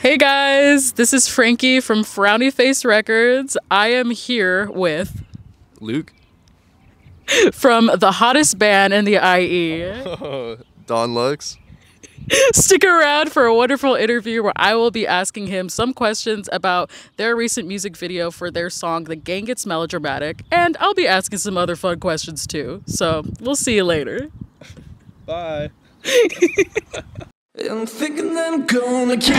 Hey guys, this is Frankie from Frowny Face Records. I am here with Luke from the hottest band in the IE. Don Luxe. Stick around for a wonderful interview where I will be asking him some questions about their recent music video for their song The Gang Gets Melodramatic, and I'll be asking some other fun questions too. So we'll see you later. Bye. I'm thinking that I'm gonna kill.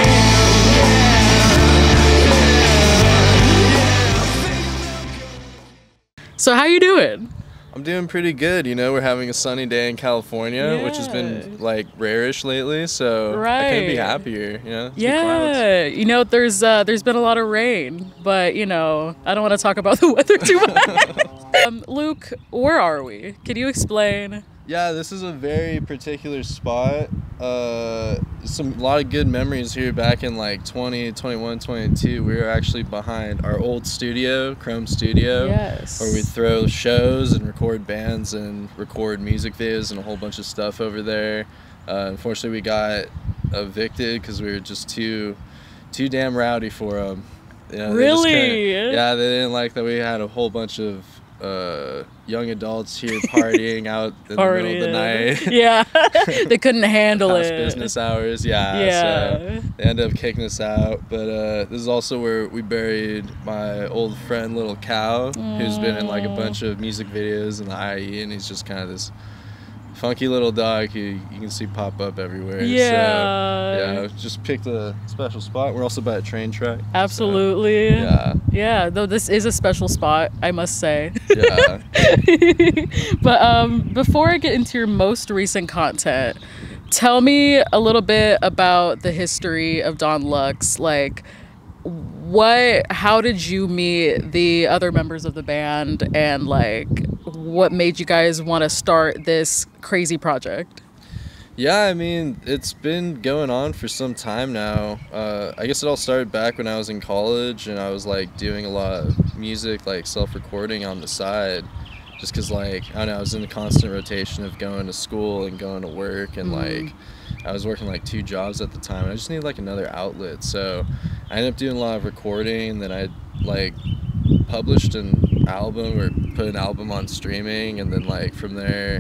So how you doing? I'm doing pretty good. You know, we're having a sunny day in California, which has been like rarish lately, so I couldn't be happier. You know, yeah. You know, there's been a lot of rain, but you know, I don't want to talk about the weather too much. Luke, where are we? Can you explain? Yeah, this is a very particular spot. A lot of good memories here back in like 2021, 22. We were actually behind our old studio, Chrome Studio, where we throw shows and record bands and record music videos and a whole bunch of stuff over there. Unfortunately, we got evicted because we were just too damn rowdy for them. You know, really? Yeah, they didn't like that we had a whole bunch of young adults here partying out in the middle of the night. Yeah, they couldn't handle it. Business hours, so they ended up kicking us out. But this is also where we buried my old friend Little Cow, who's been in like a bunch of music videos in the IE, and he's just kind of this funky little dog who you can see pop up everywhere. So, just picked a special spot. We're also by a train track. Absolutely. So, yeah, though this is a special spot, I must say. Yeah. But before I get into your most recent content, tell me a little bit about the history of Don Luxe. Like, how did you meet the other members of the band, and like what made you guys want to start this crazy project? Yeah, I mean, it's been going on for some time now. I guess it all started back when I was in college, and I was like doing a lot of music, like self-recording on the side, just because like, I don't know, I was in the constant rotation of going to school and going to work, and like I was working like 2 jobs at the time, and I just needed like another outlet. So I ended up doing a lot of recording, and then I like published an album or put an album on streaming, and then like from there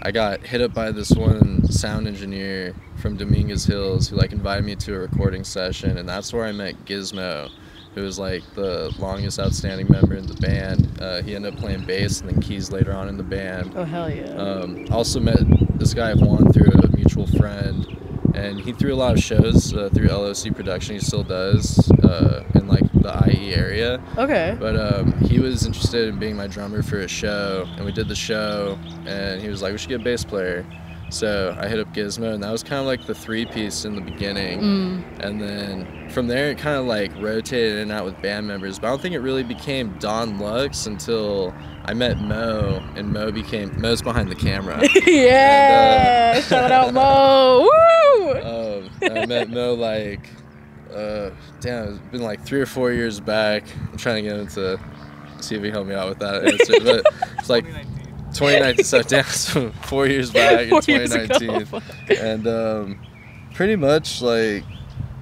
I got hit up by this one sound engineer from Dominguez Hills who like invited me to a recording session, and that's where I met Gizmo, who was like the longest outstanding member in the band. He ended up playing bass and then keys later on in the band. Oh hell yeah. I also met this guy Juan through a mutual friend, and he threw a lot of shows through LOC Production. He still does in like the IE area. Okay. But he was interested in being my drummer for a show, and we did the show, and he was like, we should get a bass player. So I hit up Gizmo, and that was kind of like the 3-piece in the beginning. And then from there it kind of like rotated in and out with band members, but I don't think it really became Don Luxe until I met Mo, and Mo's behind the camera. Yeah, and, shout out Mo. Woo! I met Mo like damn, it's been like 3 or 4 years back. I'm trying to get him to see if he helped me out with that answer, but it's like 2019, so damn, so 4 years back in 2019. And pretty much like,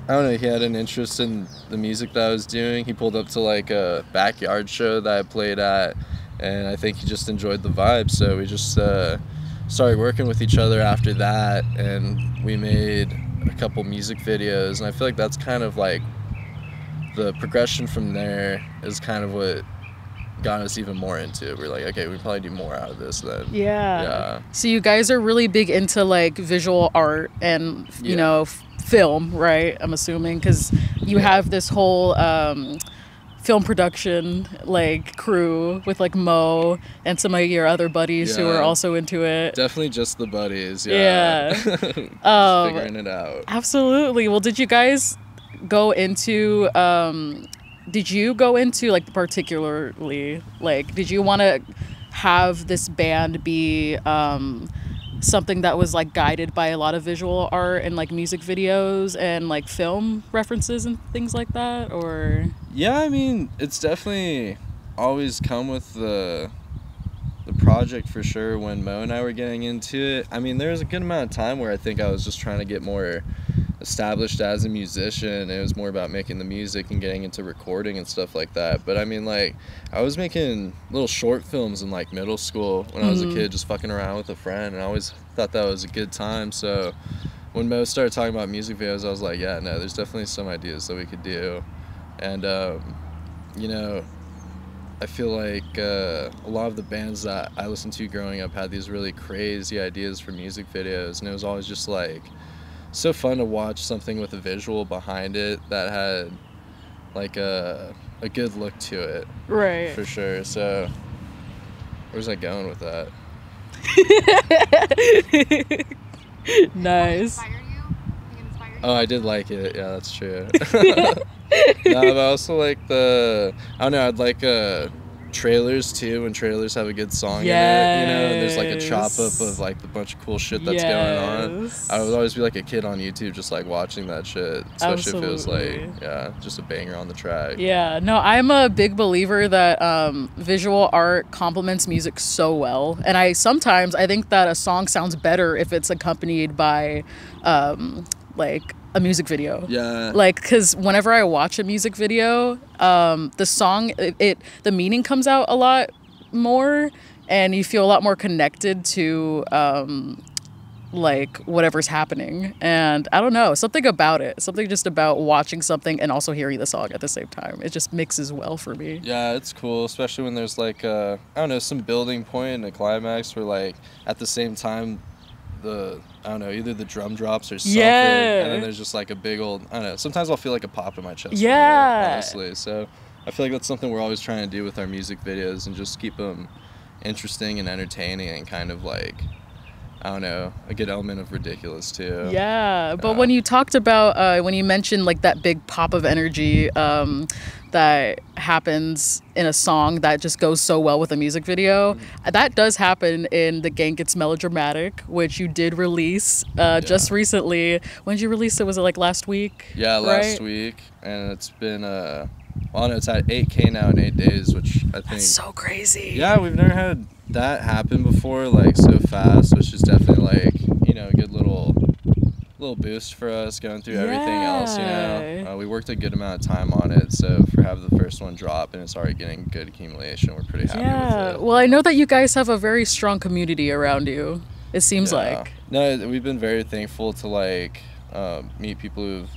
I don't know, he had an interest in the music that I was doing. He pulled up to like a backyard show that I played at, and I think he just enjoyed the vibe, so we just started working with each other after that, and we made a couple music videos, and I feel like that's kind of like the progression from there is kind of what got us even more into it. We're like, okay, we probably do more out of this then. Yeah. So you guys are really big into like visual art and you know, film, right? I'm assuming, because you have this whole film production like crew with like Mo and some of your other buddies who are also into it. Definitely just the buddies. Figuring it out. Absolutely. Well, did you guys go into like particularly, like, did you want to have this band be something that was like guided by a lot of visual art and like music videos and like film references and things like that, or? Yeah, I mean, it's definitely always come with the project for sure. When Mo and I were getting into it, I mean, there was a good amount of time where I think I was just trying to get more established as a musician. It was more about making the music and getting into recording and stuff like that. But I mean, like, I was making little short films in like middle school when I was a kid, just fucking around with a friend, and I always thought that was a good time. So when Mo started talking about music videos, I was like, yeah, no, there's definitely some ideas that we could do. And you know, I feel like a lot of the bands that I listened to growing up had these really crazy ideas for music videos, and it was always just like so fun to watch something with a visual behind it that had like a good look to it. Right. For sure. So where's I going with that? Nice. Oh, I did like it. Yeah, that's true. No, but I also like I don't know, I'd like trailers too, when trailers have a good song in it, you know, and there's like a chop up of like a bunch of cool shit that's going on. I would always be like a kid on YouTube just like watching that shit, especially if it was like, yeah, just a banger on the track. Yeah, no, I'm a big believer that visual art complements music so well, and I think that a song sounds better if it's accompanied by like a music video. Yeah. Like, because whenever I watch a music video, the song, the meaning comes out a lot more, and you feel a lot more connected to like whatever's happening. And I don't know, something about it, something just about watching something and also hearing the song at the same time. It just mixes well for me. Yeah, it's cool, especially when there's like I don't know, some building point and a climax where like at the same time I don't know, either the drum drops or something, and then there's just like a big old, I don't know, sometimes I'll feel like a pop in my chest. Yeah. Honestly, so I feel like that's something we're always trying to do with our music videos, and just keep them interesting and entertaining and kind of like, I don't know, a good element of ridiculous too. Yeah, but when you talked about, when you mentioned like that big pop of energy that happens in a song that just goes so well with a music video, that does happen in The Gang Gets Melodramatic, which you did release just recently. When did you release it? Was it like last week? Yeah, last week, and it's been well, no, it's at 8K now in 8 days, which I think, that's so crazy. Yeah, we've never had that happen before, like so fast, which is definitely like, you know, a good little boost for us going through everything else, you know. We worked a good amount of time on it, so for having the first one drop and it's already getting good accumulation, we're pretty happy with it. Well, I know that you guys have a very strong community around you, it seems like. No, we've been very thankful to like meet people who've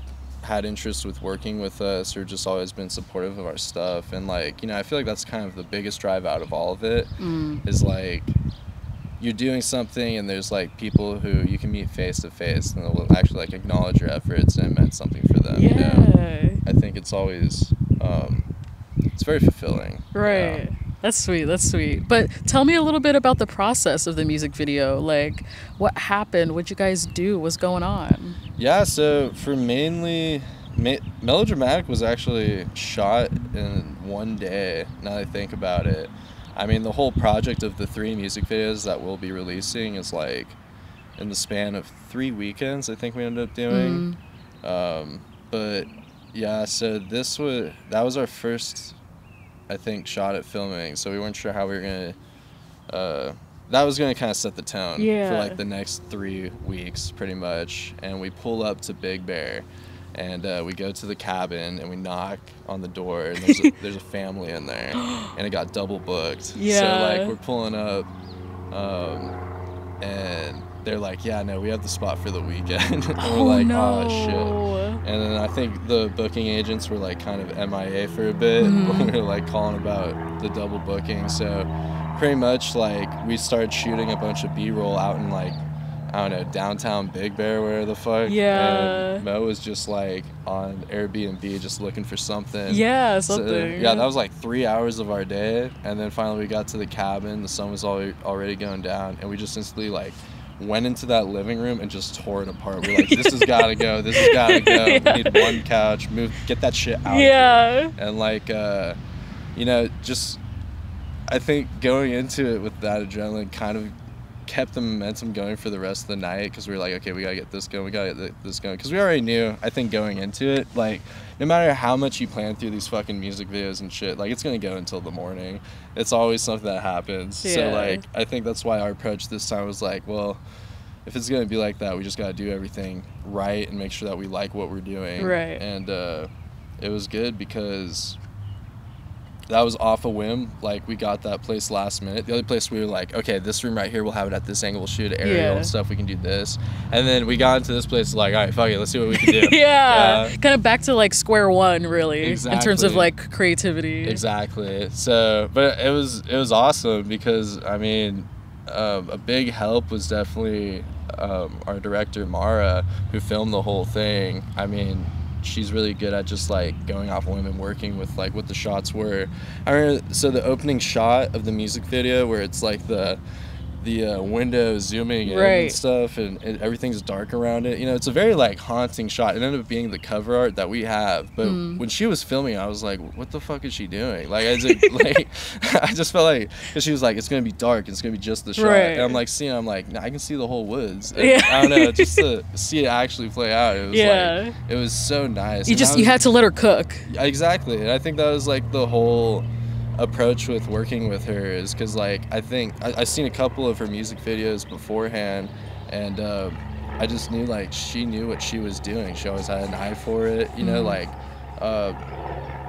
had interest with working with us, or just always been supportive of our stuff. And like, you know, I feel like that's kind of the biggest drive out of all of it, is like you're doing something and there's like people who you can meet face to face and they'll actually like acknowledge your efforts and it meant something for them. You know, I think it's always it's very fulfilling. Right. That's sweet. That's sweet. But tell me a little bit about the process of the music video. Like, what happened? What'd you guys do? What's going on? Yeah, so for mainly Melodramatic was actually shot in one day, now that I think about it. I mean, the whole project of the 3 music videos that we'll be releasing is like in the span of 3 weekends, I think we ended up doing. But yeah, so that was our first, I think, shot at filming, so we weren't sure how we were gonna that was gonna kind of set the tone for like the next 3 weeks pretty much. And we pull up to Big Bear and we go to the cabin and we knock on the door and there's a family in there, and it got double booked. So like we're pulling up and they're like, yeah, no, we have the spot for the weekend. And we're like, oh shit. And then I think the booking agents were like kind of MIA for a bit when we were like calling about the double booking. So pretty much like we started shooting a bunch of B-roll out in like, I don't know, downtown Big Bear, where the fuck. And Mo was just like on Airbnb just looking for something. Something. So, yeah, that was like 3 hours of our day. And then finally we got to the cabin, the sun was already going down, and we just instantly like went into that living room and just tore it apart. We're like, this has gotta go, this has gotta go. We need one couch, get that shit out of here. And like you know, just I think going into it with that adrenaline kind of kept the momentum going for the rest of the night, because we were like, okay, we gotta get this going, we gotta get this going, because we already knew, I think, going into it, like, no matter how much you plan through these fucking music videos and shit, like, it's gonna go until the morning. It's always something that happens. So like, I think that's why our approach this time was like, well, if it's gonna be like that, we just gotta do everything right and make sure that we like what we're doing. Right. And it was good because that was off a whim. Like, we got that place last minute. The other place we were like, okay, this room right here, we'll have it at this angle, we'll shoot aerial and stuff, we can do this. And then we got into this place like, all right, fuck it, let's see what we can do. Yeah. Kind of back to like square one, really. Exactly. In terms of like creativity. Exactly. So, but it was awesome because, I mean, a big help was definitely our director, Mara, who filmed the whole thing. I mean, she's really good at just like going off whim and working with like what the shots were. I remember, so the opening shot of the music video where it's like the window zooming in and stuff, and everything's dark around it. You know, it's a very like haunting shot. It ended up being the cover art that we have. But when she was filming, I was like, what the fuck is she doing? Like, I just felt like, because she was like, it's gonna be dark, it's gonna be just the shot. And I'm like seeing, I'm like, nah, I can see the whole woods. And, I don't know, just to see it actually play out, it was like, it was so nice. You had to let her cook. Exactly. And I think that was like the whole approach with working with her, is because like I think I've seen a couple of her music videos beforehand, and I just knew like she knew what she was doing. She always had an eye for it, you know. Like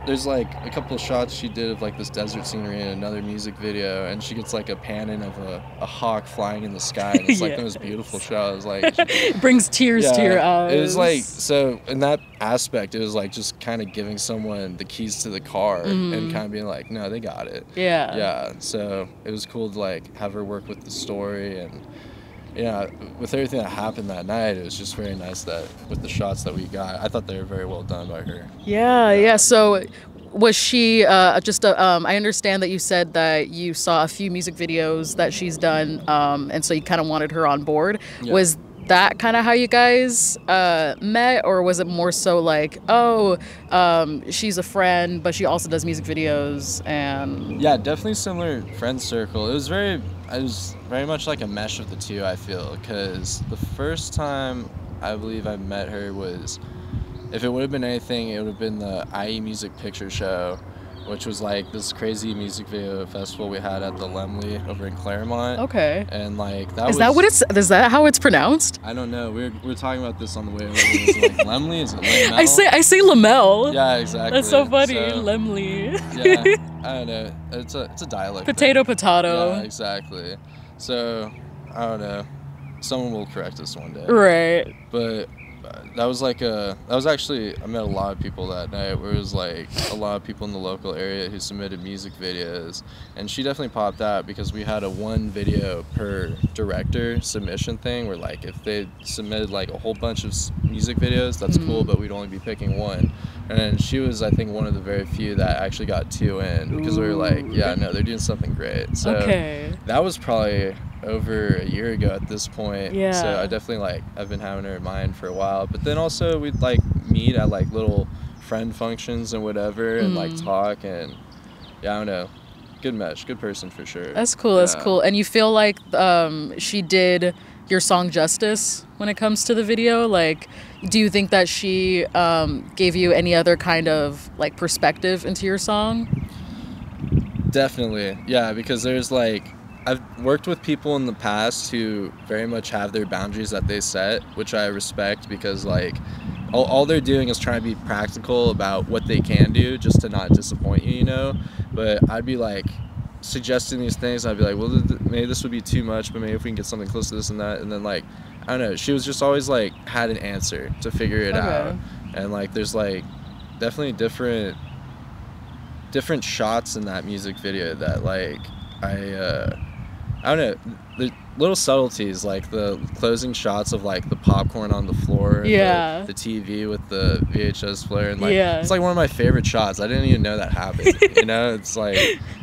there's like a couple of shots she did of like this desert scenery in another music video, and she gets like a pan in of a hawk flying in the sky, and it's like the most beautiful shot. It was like it brings tears to your eyes. It was like, so in that aspect, it was like just kind of giving someone the keys to the car and kind of being like, no, they got it. Yeah. So it was cool to like have her work with the story, and with everything that happened that night, it was just very nice that with the shots that we got, I thought they were very well done by her. Yeah. So was she just I understand that you said that you saw a few music videos that she's done, and so you kind of wanted her on board. Was that kind of how you guys met, or was it more so like, she's a friend but she also does music videos? And definitely similar friend circle. It was very much like a mesh of the two, I feel, because the first time I believe I met her was, if it would have been anything, it would have been the IE Music Picture Show, which was like this crazy music video festival we had at the Lemley over in Claremont. Okay. And like is that how it's pronounced? I don't know. We were talking about this on the way over. Is it like Lemley? Is it Lamel? I say Lamel. Yeah, exactly. That's so funny. Lemley. Yeah, I don't know. It's a dialect. Potato. Yeah, exactly. So I don't know. Someone will correct us one day. Right. But that was actually, I met a lot of people that night, where it was like a lot of people in the local area who submitted music videos, and she definitely popped out because we had a 1 video per director submission thing, where like if they submitted like a whole bunch of music videos, that's cool, but we'd only be picking 1. And then she was, I think, one of the very few that actually got 2 in, because we were like, yeah, no, they're doing something great. So that was probably over a year ago at this point. So I definitely I've been having her in mind for a while. But then also we'd like meet at like little friend functions and whatever, and like talk, and I don't know, good mesh, good person for sure. That's cool. That's cool. And you feel like she did your song justice when it comes to the video? Like, do you think that she gave you any other kind of like perspective into your song? Definitely, yeah, because there's like, I've worked with people in the past who very much have their boundaries that they set, which I respect, because like all they're doing is trying to be practical about what they can do just to not disappoint you, you know? But I'd be like suggesting these things, I'd be like, well, maybe this would be too much, but maybe if we can get something close to this and that. And then like, I don't know, she was just always like had an answer to figure it out. And like there's like definitely different shots in that music video that like I don't know, the little subtleties, like the closing shots of like the popcorn on the floor, and the TV with the VHS player, and like it's like one of my favorite shots. I didn't even know that happened. You know, it's like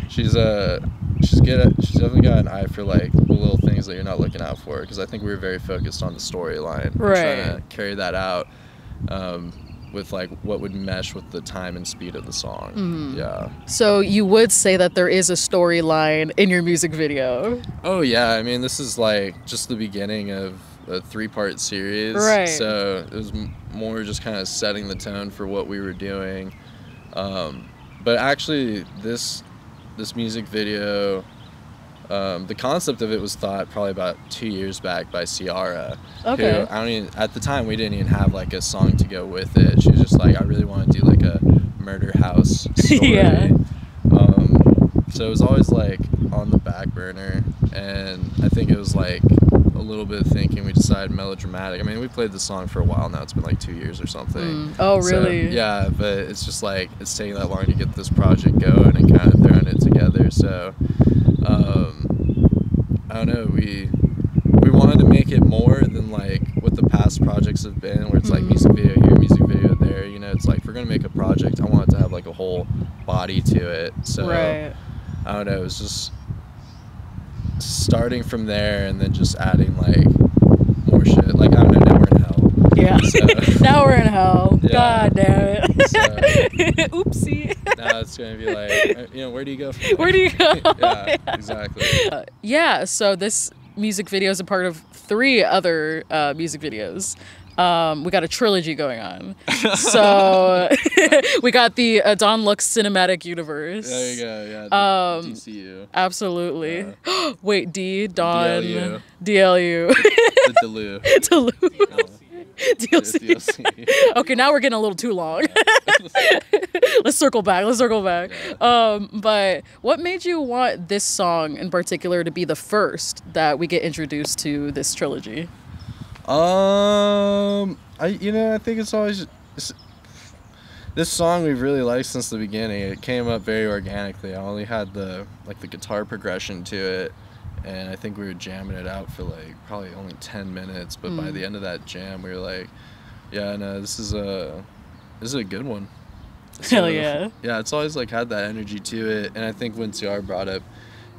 she's definitely got an eye for like the little things that you're not looking out for, because I think we were very focused on the storyline, trying to carry that out with like what would mesh with the time and speed of the song. Yeah. So you would say that there is a storyline in your music video? Oh yeah, I mean, this is like just the beginning of a 3-part series. Right. So it was more just kind of setting the tone for what we were doing. But actually this music video The concept of it was thought probably about 2 years back by Ciara. Okay. Who, I don't even, at the time, we didn't even have like a song to go with it. She was just like, I really want to do like a murder house story. Yeah. So it was always like on the back burner, and I think it was like a little bit of thinking we decided melodramatic. I mean, we played the song for a while now. It's been like 2 years or something. Oh, really? So, yeah, but it's just like it's taking that long to get this project going and kind of throwing it together. So I don't know. We wanted to make it more than like what the past projects have been, where it's like music video here, music video there. You know, it's like if we're gonna make a project, I want it to have like a whole body to it. So Right. I don't know. It was just starting from there and then just adding like more shit. Like I don't know. Now we're in hell. Yeah. So, Now we're in hell. Yeah. God damn it. So, Oopsie. now it's gonna be like, you know, where do you go from there? Where do you go? Yeah, exactly. Yeah, so this music video is a part of 3 other music videos. We got a trilogy going on. So we got the Don Luxe cinematic universe. There you go. Yeah. DCU. Absolutely. Wait, Don DLU. DLU. The Delu. Delu. DLC. DLC. Okay, now we're getting a little too long. Let's circle back. Yeah. But what made you want this song in particular to be the first that we get introduced to this trilogy? I think it's always this song we've really liked since the beginning. It came up very organically. I only had the guitar progression to it, and I think we were jamming it out for like probably only 10 minutes. But by the end of that jam, we were like, yeah, no, this is a good one. Hell yeah. Yeah, it's always like had that energy to it, and I think when CR brought up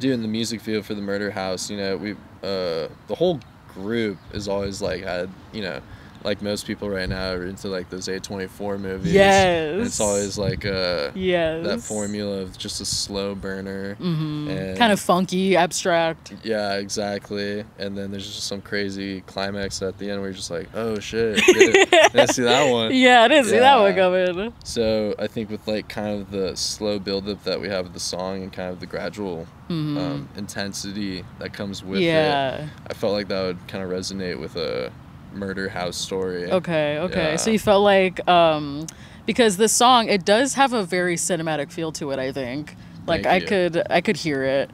doing the music video for the Murder House, you know, we the whole group is always like had, you know, like most people right now are into like those A24 movies. Yes. And it's always like Yes. that formula of just a slow burner. And Kind of funky, abstract. yeah, exactly. And then there's just some crazy climax at the end where you're just like, oh shit, didn't see that one. Yeah, I didn't see that one coming. So I think with like kind of the slow buildup that we have with the song and kind of the gradual intensity that comes with it, I felt like that would kind of resonate with a murder house story. Okay. Yeah. So you felt like because this song, it does have a very cinematic feel to it, I think. Like Thank you. I could hear it.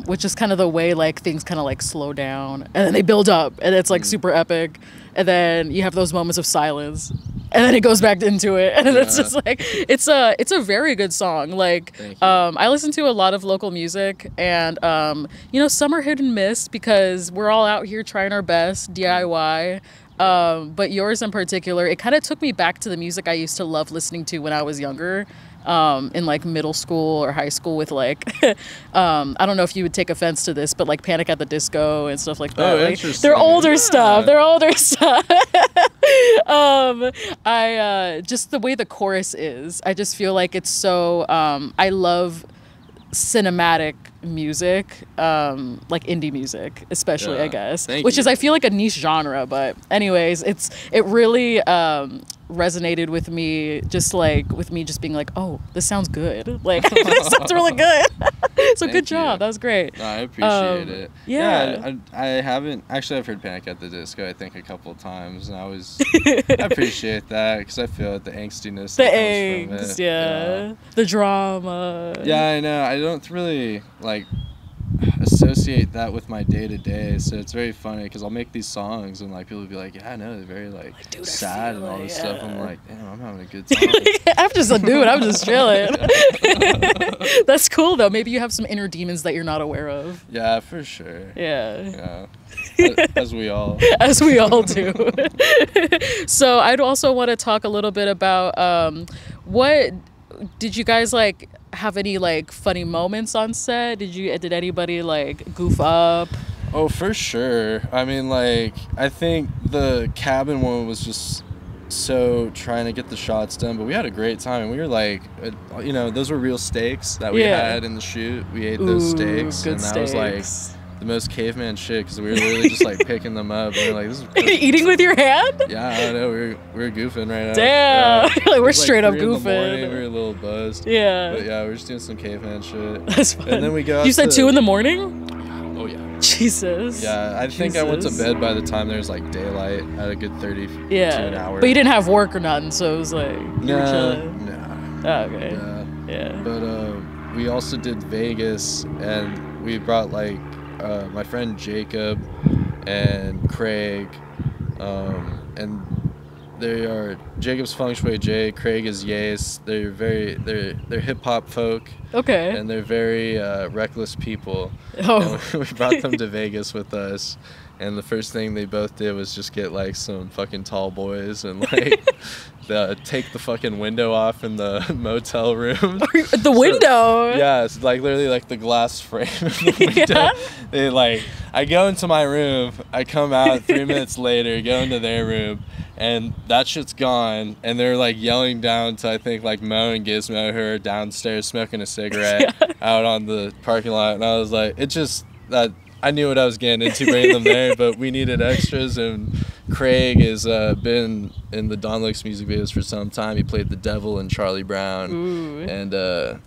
Which is kind of the way like things kind of like slow down and then they build up and it's like super epic, and then you have those moments of silence and then it goes back into it, and it's just like it's a very good song. Like I listen to a lot of local music, and you know, some are hit and miss because we're all out here trying our best DIY. But yours in particular, it kind of took me back to the music I used to love listening to when I was younger. In like middle school or high school with like I don't know if you would take offense to this, but like Panic at the Disco and stuff like that. Oh, like, interesting. they're older stuff. I just the way the chorus is, I just feel like it's so I love cinematic music, like indie music especially, I guess, which is I feel like a niche genre, but anyways, it really resonated with me, just being like, oh, this sounds good, like this sounds really good. So good job. That was great. No, I appreciate it. Yeah. I haven't actually. I've heard Panic at the Disco, I think, a couple of times, and I appreciate that because I feel the angstiness. The that comes angst, from it. yeah. The drama. Yeah, I know. I don't really like associate that with my day to day, so it's very funny because I'll make these songs and like people will be like, yeah, I know, they're very like dude, sad and all this stuff. I'm like, damn, I'm having a good time. I'm just a dude, I'm just chilling. That's cool though. Maybe you have some inner demons that you're not aware of. Yeah, for sure. Yeah. As we all do. So I'd also want to talk a little bit about what did you guys like have any like funny moments on set? Did anybody like goof up? Oh, for sure. I mean, like, I think the cabin one was just so trying to get the shots done, but we had a great time, and we were like, you know, those were real steaks that we had in the shoot. We ate those steaks, and that was like the most caveman shit because we were literally just like picking them up. And we were like, this is crazy. Eating with your hand? Yeah, I don't know. We were goofing right now. Damn. Yeah. Like, we're It was, straight up 3 in the goofing. morning, we were a little buzzed. Yeah. But yeah, we were just doing some caveman shit. That's fun. And then we go out You said to- 2 in the morning? Oh yeah. Jesus. Yeah, I think I went to bed by the time there was like daylight. I had a good 30 to an hour. But you didn't have work or nothing, so it was like you were No, chilling. no. Oh, okay. Yeah. Yeah. But we also did Vegas, and we brought like my friend Jacob and Craig, and they are Jacob's Feng Shui J, Craig is Yace. They're hip hop folk. Okay. And they're very reckless people. Oh. And we brought them to Vegas with us, and the first thing they both did was just get like some fucking tall boys and like take the fucking window off in the motel room. The window? Yeah, it's like literally like the glass frame of the window. Yeah. They like, I go into my room, I come out 3 minutes later, go into their room, and that shit's gone, and they're like yelling down to I think like Mo and Gizmo, who are downstairs smoking a cigarette out on the parking lot, and I was like, it just that I knew what I was getting into bringing them there, but we needed extras, and Craig has been in the Don Luxe music videos for some time. He played the devil in Charlie Brown. Ooh. And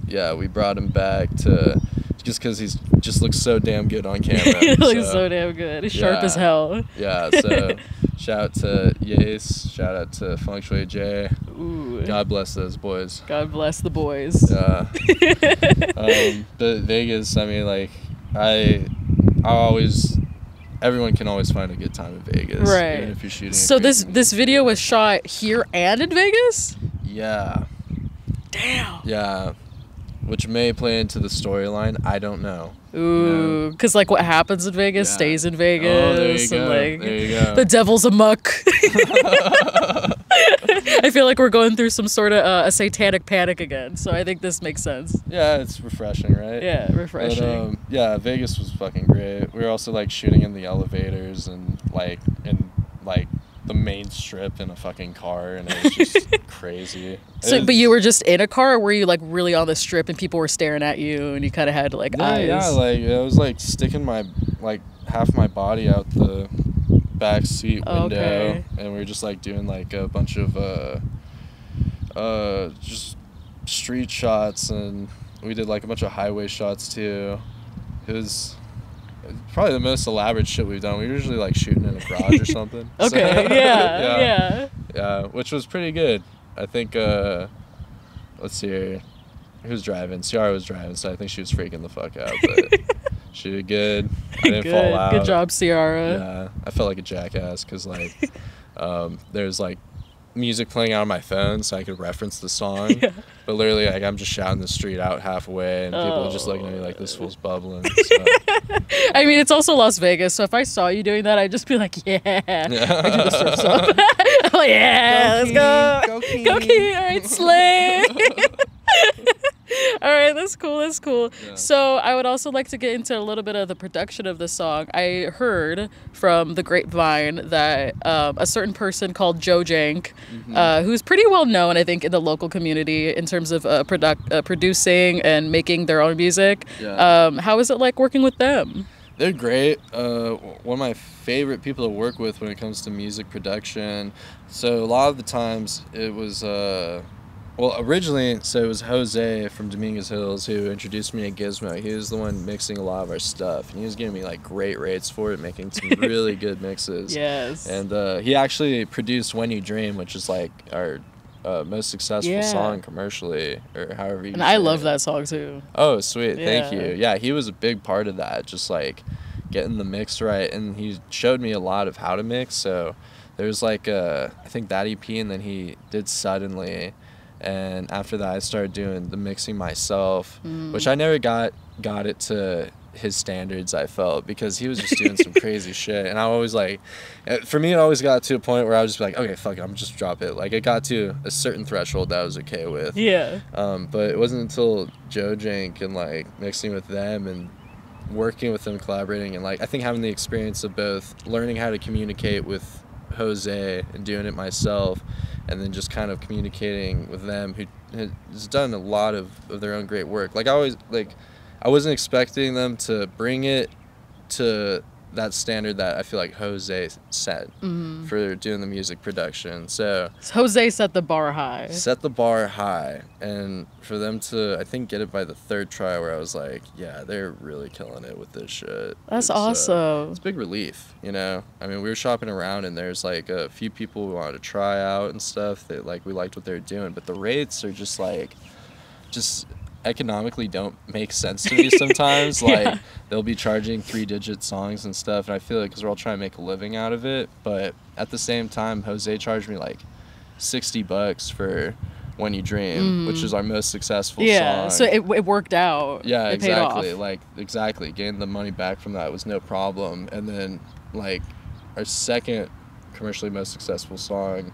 yeah, we brought him back to just because he's just looks so damn good on camera. He looks so damn good. He's sharp as hell. Yeah, so shout out to Yace, shout out to Feng Shui J. Ooh. God bless those boys. God bless the boys. Yeah. But Vegas, I mean, like, everyone can always find a good time in Vegas, Right. even if you're shooting. So this video was shot here and in Vegas? Yeah. Damn. Yeah. Which may play into the storyline. I don't know. Ooh, because like what happens in Vegas stays in Vegas. Oh, there you go. And like There you go. the devil's amok. I feel like we're going through some sort of a satanic panic again. So I think this makes sense. Yeah, it's refreshing, right? Yeah, refreshing. But, yeah, Vegas was fucking great. We were also like shooting in the elevators and like the main strip in a fucking car, and it was just crazy. So, but you were just in a car, or were you like really on the strip and people were staring at you and you kind of had to like eyes? Yeah, like I was like sticking my like half my body out the back seat window, and we were just like doing like a bunch of just street shots, and we did like a bunch of highway shots too. It was probably the most elaborate shit we've done. We usually like shooting in a garage or something. Okay, So, yeah. which was pretty good. I think let's see here. Who's driving? Ciara was driving, so I think she was freaking the fuck out, but she did good. I didn't fall out. Good job, Ciara. Yeah, I felt like a jackass because like there's like music playing out on my phone so I could reference the song, but literally like I'm just shouting the street out halfway, and people are just looking at me like this fool's bubbling. So. I mean, it's also Las Vegas, so if I saw you doing that, I'd just be like, I do the surf stuff. I'm like, let's go. Go Key. All right, slay. All right, that's cool. Yeah. So I would also like to get into a little bit of the production of the song. I heard from the grapevine that a certain person called Joe Jank, who's pretty well known, I think, in the local community in terms of producing and making their own music. Yeah. How is it like working with them? They're great. One of my favorite people to work with when it comes to music production. So a lot of the times it was... originally, so it was Jose from Dominguez Hills who introduced me to Gizmo. He was the one mixing a lot of our stuff, and he was giving me like great rates for it, making some really good mixes. Yes. And he actually produced "When You Dream," which is like our most successful song commercially, or however you. And I love that song too. Oh, sweet! Thank you. Yeah, he was a big part of that, just like getting the mix right, and he showed me a lot of how to mix. So there's like I think that EP, and then he did Suddenly. And after that, I started doing the mixing myself, which I never got it to his standards, I felt, because he was just doing some crazy shit. And I always like, for me, it always got to a point where I was just like, okay, fuck it, I'm just drop it. Like, it got to a certain threshold that I was okay with. Yeah. But it wasn't until Joe Jank and like mixing with them and working with them, collaborating, and like I think having the experience of both learning how to communicate with Jose and doing it myself, and then just kind of communicating with them, who has done a lot of their own great work. Like I wasn't expecting them to bring it to that standard that I feel like Jose set for doing the music production. So Jose set the bar high. Set the bar high, and for them to, I think, get it by the third try, where I was like, yeah, they're really killing it with this shit. That's awesome. It's a big relief, you know? I mean, we were shopping around, and there's like a few people we wanted to try out and stuff that like we liked what they were doing, but the rates are just like, economically don't make sense to me sometimes. Like they'll be charging 3-digit songs and stuff, and I feel like because we're all trying to make a living out of it, but at the same time Jose charged me like $60 for When You Dream, which is our most successful song. So it worked out. Yeah, it exactly. paid off. Like exactly, getting the money back from that was no problem. And then like our second commercially most successful song,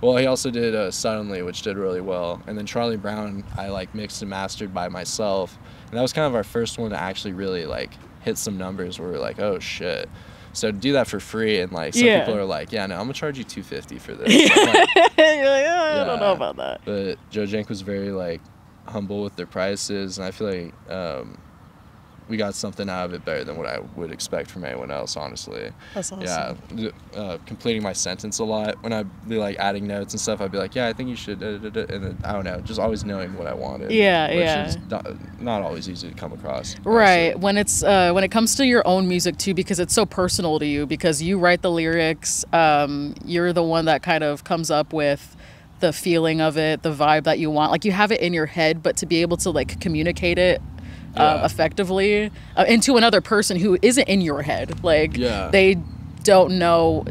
well, he also did Suddenly, which did really well. And then Charlie Brown, I like mixed and mastered by myself. And that was kind of our first one to actually really like hit some numbers where we're like, oh shit. So to do that for free, and like some people are like, yeah, no, I'm gonna charge you $250 for this. You're like, oh, Yeah. I don't know about that. But Joe Jank was very like humble with their prices, and I feel like we got something out of it better than what I would expect from anyone else, honestly. That's awesome. Yeah, completing my sentence a lot. When I'd be like adding notes and stuff, I'd be like, yeah, I think you should, and then I don't know, just always knowing what I wanted. Yeah, which is not always easy to come across. Right. Honestly. When it comes to your own music too, because it's so personal to you, because you write the lyrics, you're the one that kind of comes up with the feeling of it, the vibe that you want. Like you have it in your head, but to be able to like communicate it effectively into another person who isn't in your head, like they don't know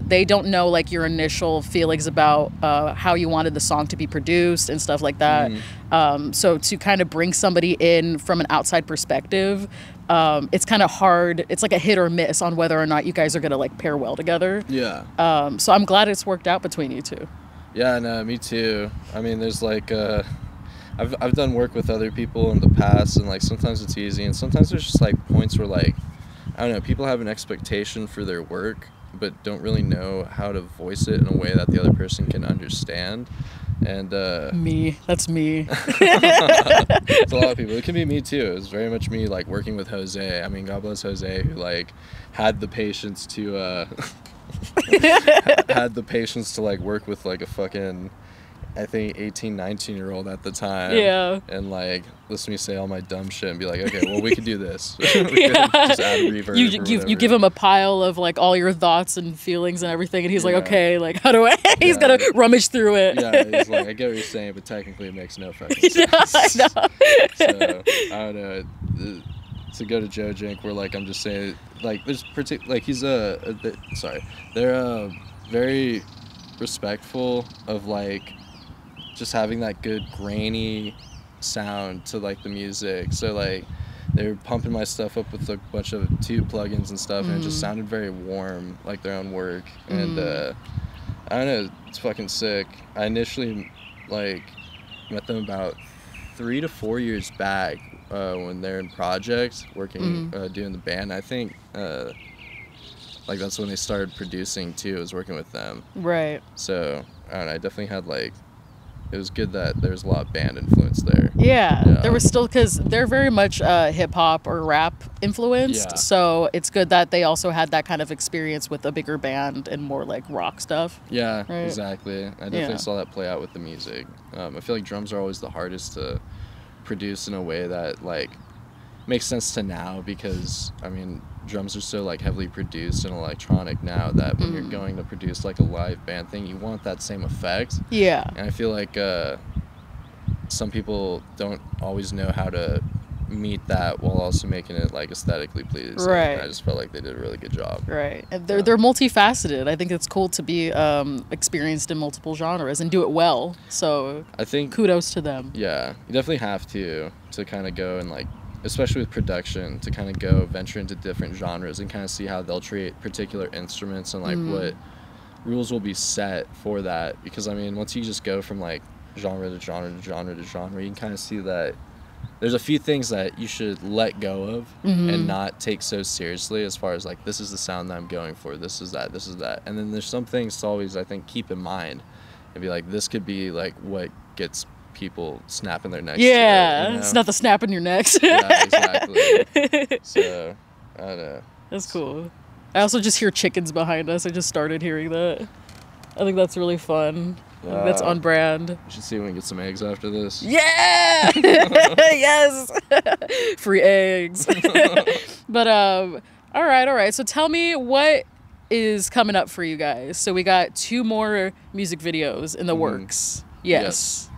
like your initial feelings about how you wanted the song to be produced and stuff like that. So to kind of bring somebody in from an outside perspective, it's kind of hard. It's like a hit or miss on whether or not you guys are gonna like pair well together. So I'm glad it's worked out between you two. Yeah, no, me too. I mean, there's like I've done work with other people in the past, and like sometimes it's easy, and sometimes there's just like points where like, I don't know, people have an expectation for their work but don't really know how to voice it in a way that the other person can understand. And that's me. It's a lot of people. It can be me too. It's very much me, like working with Jose. I mean, God bless Jose, who like had the patience to like work with like a fucking, I think 18, 19-year-old at the time. And like listen to me say all my dumb shit and be like, okay, well we could do this. We could just add reverb. You give him a pile of like all your thoughts and feelings and everything, and he's like, okay, like how do I? He's gonna rummage through it. Yeah, he's like, I get what you're saying, but technically it makes no fucking sense. I know. So I don't know. To go to Joe Jank, where like I'm just saying, like there's like he's they're very respectful of like just having that good grainy sound to like the music. So like they were pumping my stuff up with a bunch of tube plugins and stuff, and it just sounded very warm, like their own work. And I don't know, it's fucking sick. I initially like met them about 3 to 4 years back when they're in projects working doing the band. I think like that's when they started producing too, was working with them. Right. So I don't know, I definitely had like, it was good that there's a lot of band influence there. Yeah. There was still, because they're very much hip hop or rap influenced. So it's good that they also had that kind of experience with a bigger band and more like rock stuff. Yeah, right? Exactly. I definitely saw that play out with the music. I feel like drums are always the hardest to produce in a way that like makes sense to now, because I mean drums are so like heavily produced and electronic now that when you're going to produce like a live band thing, you want that same effect. And I feel like some people don't always know how to meet that while also making it like aesthetically pleasing. And I just felt like they did a really good job. And they're multifaceted. I think it's cool to be experienced in multiple genres and do it well. So I think kudos to them. Yeah, you definitely have to kind of go and like, especially with production, to kind of go venture into different genres and kind of see how they'll treat particular instruments and like what rules will be set for that. Because I mean, once you just go from like genre to genre to genre to genre, you can kind of see that there's a few things that you should let go of and not take so seriously, as far as like, this is the sound that I'm going for, this is that, and then there's some things to always, I think, keep in mind and be like, this could be like what gets people snapping their necks. It's not the snapping your necks. Exactly. So I don't know. That's cool. I also just hear chickens behind us. I just started hearing that. I think that's really fun. I think that's on brand. We should see if we can get some eggs after this. Yeah! Yes! Free eggs. But, all right. So tell me what is coming up for you guys. So we got 2 more music videos in the works. Yes.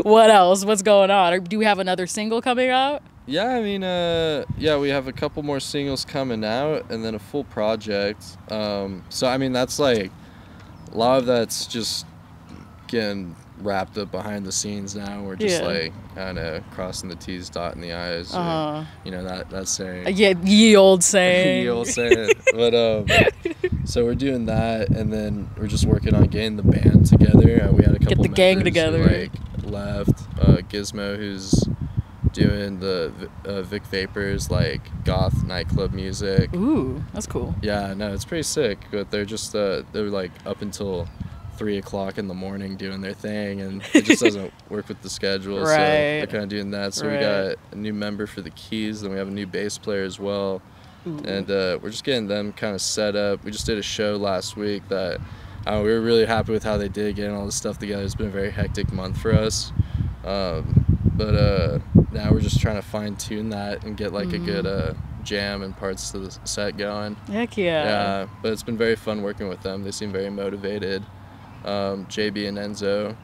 What else? What's going on? Or do we have another single coming out? Yeah, I mean, we have a couple more singles coming out and then a full project. So, I mean, that's like, a lot of that's just getting wrapped up behind the scenes now. We're just like, I don't know, crossing the T's, dotting the I's. Or, you know, that saying. Yeah, ye old saying. Ye old saying. But, so we're doing that, and then we're just working on getting the band together. We had a couple Get the gang together. Who, like, left. Gizmo, who's doing the Vic Vapors, like, goth nightclub music. Ooh, that's cool. Yeah, no, it's pretty sick. But they're just, they're, like, up until 3 o'clock in the morning doing their thing, and it just doesn't work with the schedule. Right. So they're kind of doing that. So we got a new member for the keys, then we have a new bass player as well. Ooh. And we're just getting them kind of set up. We just did a show last week that we were really happy with how they did getting all this stuff together. It's been a very hectic month for us. But now we're just trying to fine tune that and get like a good jam and parts to the set going. Heck yeah. Yeah, but it's been very fun working with them. They seem very motivated. JB and Enzo,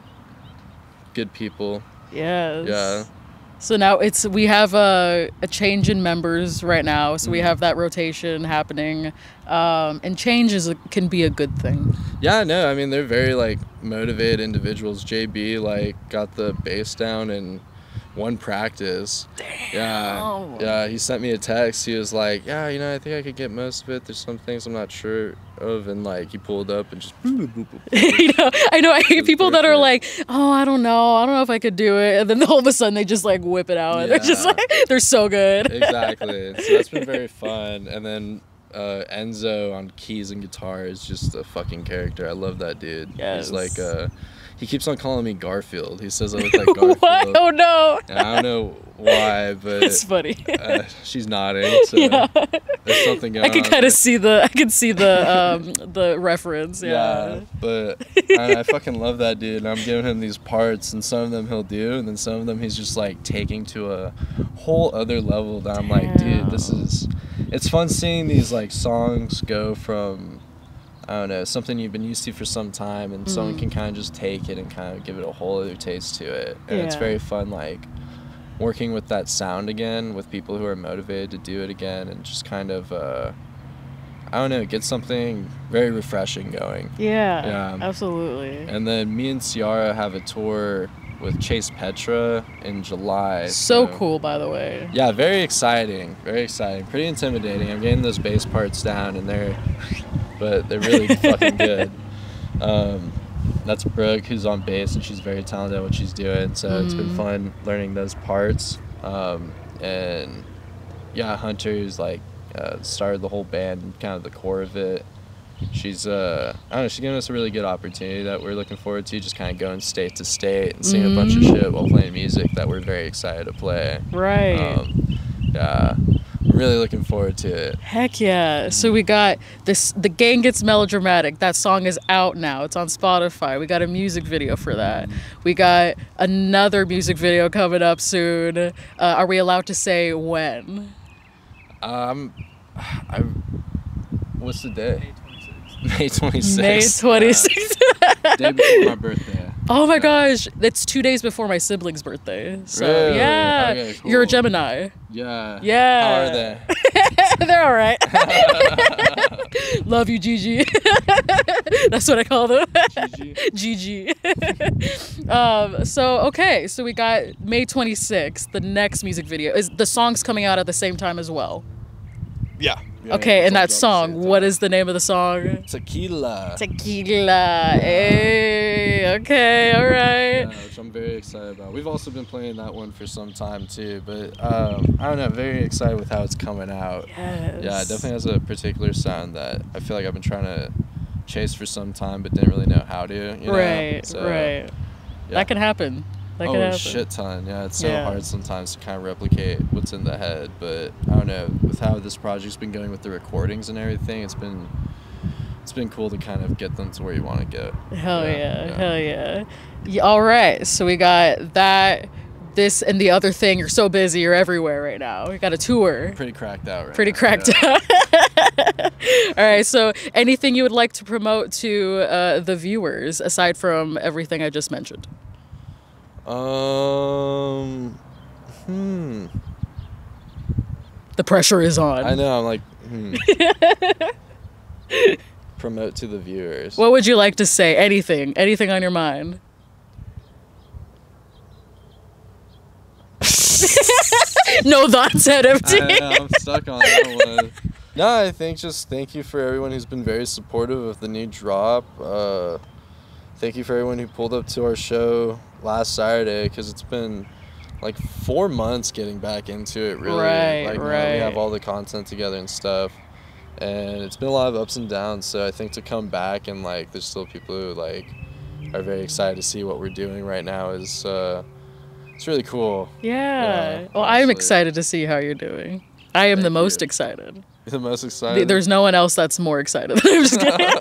good people. Yes. Yeah. So now we have a change in members right now. So we have that rotation happening, and change can be a good thing. Yeah, no, I mean they're very like motivated individuals. JB like got the bass down in one practice. Damn. Yeah, he sent me a text. He was like, yeah, you know, I think I could get most of it. There's some things I'm not sure of, and like he pulled up and just boop, boop, boop, boop. I know I hate people that are like, oh, I don't know if I could do it, and then all of a sudden they just like whip it out and they're just like, they're so good. Exactly. So that's been very fun. And then Enzo on keys and guitar is just a fucking character. I love that dude. Yes. He's like he keeps on calling me Garfield. He says I look like Garfield. What? Oh no. And I don't know why, but it's funny. She's nodding, so there's something going on. I can kind of see the reference. Yeah. But I fucking love that dude, and I'm giving him these parts, and some of them he'll do, and then some of them he's just like taking to a whole other level that I'm like, dude, it's fun seeing these like songs go from, I don't know, something you've been used to for some time, and someone can kind of just take it and kind of give it a whole other taste to it. And it's very fun, like, working with that sound again with people who are motivated to do it again, and just kind of, I don't know, get something very refreshing going. Yeah, absolutely. And then me and Ciara have a tour with Chase Petra in July. So cool, by the way. Yeah, very exciting. Very exciting. Pretty intimidating. I'm getting those bass parts down, and they're really fucking good. That's Brooke, who's on bass, and she's very talented at what she's doing. So it's been fun learning those parts. And yeah, Hunter's like started the whole band and kind of the core of it. She's I don't know, she's giving us a really good opportunity that we're looking forward to, just kind of going state to state and seeing a bunch of shit while playing music that we're very excited to play. Right. Yeah. Really looking forward to it. Heck yeah. So we got this, The Gang Gets Melodramatic. That song is out now. It's on Spotify. We got a music video for that. We got another music video coming up soon. Are we allowed to say when? What's the day? May 26th. May 26th. Day before my birthday. Oh my gosh, it's 2 days before my sibling's birthday. So really? yeah, Okay, cool. You're a Gemini. Yeah. Yeah. How are they? They're all right. Love you, Gigi. That's what I call them. Gigi. So we got May 26th, the next music video. Is the song's coming out at the same time as well? Yeah. Okay, and that song, what is the name of the song? Tequila. Hey, okay, all right. Yeah, which I'm very excited about. We've also been playing that one for some time too, but I don't know, very excited with how it's coming out. Yes. Yeah, it definitely has a particular sound that I feel like I've been trying to chase for some time, but didn't really know how to. You know? Right, so, right. Yeah. That can happen. That Oh, could a happen. shit ton. Yeah, it's so Yeah. hard sometimes to kind of replicate what's in the head. But I don't know, with how this project's been going with the recordings and everything, it's been cool to kind of get them to where you want to go. Hell yeah, hell yeah. All right, so we got that, this, and the other thing. You're so busy, you're everywhere right now. We got a tour. Pretty cracked out right Pretty now, cracked yeah. out. All right, so anything you would like to promote to the viewers aside from everything I just mentioned? Hmm. The pressure is on. I know, I'm like, promote to the viewers. What would you like to say? Anything on your mind? No thoughts out of I know, I'm stuck on that one. No, I think just thank you for everyone who's been very supportive of the new drop. Thank you for everyone who pulled up to our show last Saturday, because it's been like 4 months getting back into it, really. Right, like, now right. we have all the content together and stuff. And it's been a lot of ups and downs, so I think to come back and like there's still people who like are very excited to see what we're doing right now is it's really cool. Yeah. Well, I'm honestly. excited to see how you're doing. I am the Thank most you. excited. The most excited. There's no one else that's more excited. I'm just kidding. All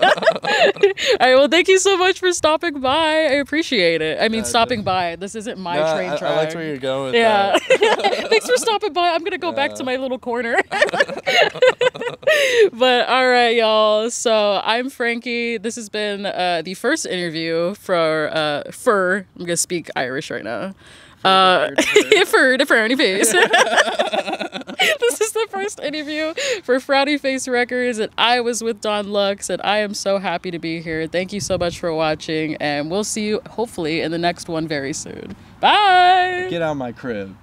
right, well, thank you so much for stopping by. I appreciate it. I mean, stopping by. This isn't my train track. I liked where you're going with Yeah. that. Thanks for stopping by. I'm going to go back to my little corner. But all right, y'all. So I'm Frankie. This has been the first interview for I'm going to speak Irish right now. For Frowny Face. This is the first interview for Frowny Face Records, and I was with Don Luxe, and I am so happy to be here. Thank you so much for watching, and we'll see you hopefully in the next one very soon. Bye. Get out of my crib.